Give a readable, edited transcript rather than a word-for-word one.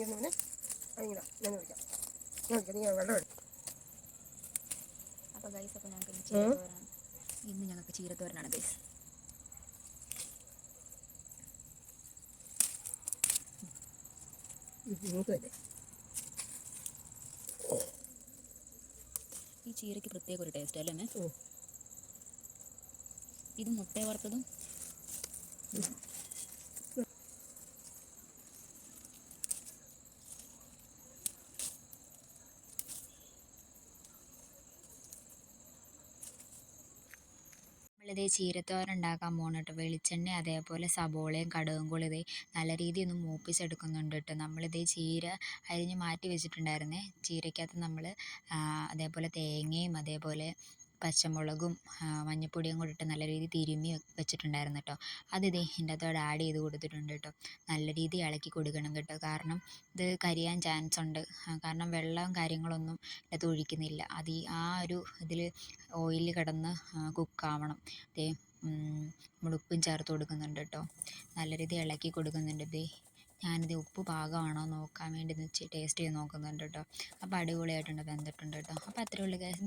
ഇങ്ങനെ അതിങ്ങനെ ഞാൻ വിളിക്കാം നീ വെള്ളം എടുക്കും. അപ്പോൾ ഗൈസ്, അപ്പോൾ ഞങ്ങൾക്ക് ചീരത്തോരനാണ്. ഇന്ന് ഞങ്ങൾക്ക് ചീരത്തോരനാണ് ഗൈസ്. ഈ ചീരയ്ക്ക് പ്രത്യേക ഒരു ടേസ്റ്റ് അല്ലേ? ഇത് മുട്ട വറുത്തതും നമ്മളിതേ ചീരത്തോരൻ ഉണ്ടാക്കാൻ പോകണം കേട്ടോ. വെളിച്ചെണ്ണ അതേപോലെ സബോളയും കടുകും കൂടി ഇതേ നല്ല രീതിയിൽ ഒന്ന് മൂപ്പിച്ചെടുക്കുന്നുണ്ട് കേട്ടോ. നമ്മളിതേ ചീര അരിഞ്ഞ് മാറ്റി വെച്ചിട്ടുണ്ടായിരുന്നേ. ചീരയ്ക്കകത്ത് നമ്മൾ അതേപോലെ തേങ്ങയും അതേപോലെ പച്ചമുളകും മഞ്ഞൾപ്പൊടിയും കൂടി ഇട്ട് നല്ല രീതിയിൽ തിരുമ്മി വെച്ചിട്ടുണ്ടായിരുന്നു കേട്ടോ. അതിതേ ഇതിൻ്റെ അകത്തോടെ ആഡ് ചെയ്ത് കൊടുത്തിട്ടുണ്ട് കേട്ടോ. നല്ല രീതിയിൽ ഇളക്കി കൊടുക്കണം കേട്ടോ, കാരണം ഇത് കരിയാൻ ചാൻസ് ഉണ്ട്. കാരണം വെള്ളവും കാര്യങ്ങളൊന്നും ഇതിനകത്ത് ഒഴിക്കുന്നില്ല. അത് ആ ഒരു ഇതിൽ ഓയിലിൽ കിടന്ന് കുക്കാവണം. ദേ നമ്മൾ ഉപ്പും ചേർത്ത് കൊടുക്കുന്നുണ്ട് കേട്ടോ. നല്ല രീതിയിൽ ഇളക്കി കൊടുക്കുന്നുണ്ട്. ദേ ഞാനിത് ഉപ്പ് പാകമാണോ നോക്കാൻ വേണ്ടി ടേസ്റ്റ് ചെയ്ത് നോക്കുന്നുണ്ട് കേട്ടോ. അപ്പോൾ അടിപൊളിയായിട്ടുണ്ട്, വെന്തിട്ടുണ്ട് കേട്ടോ. അപ്പോൾ അത്രയേ ഉള്ളൂ ഗൈസ്.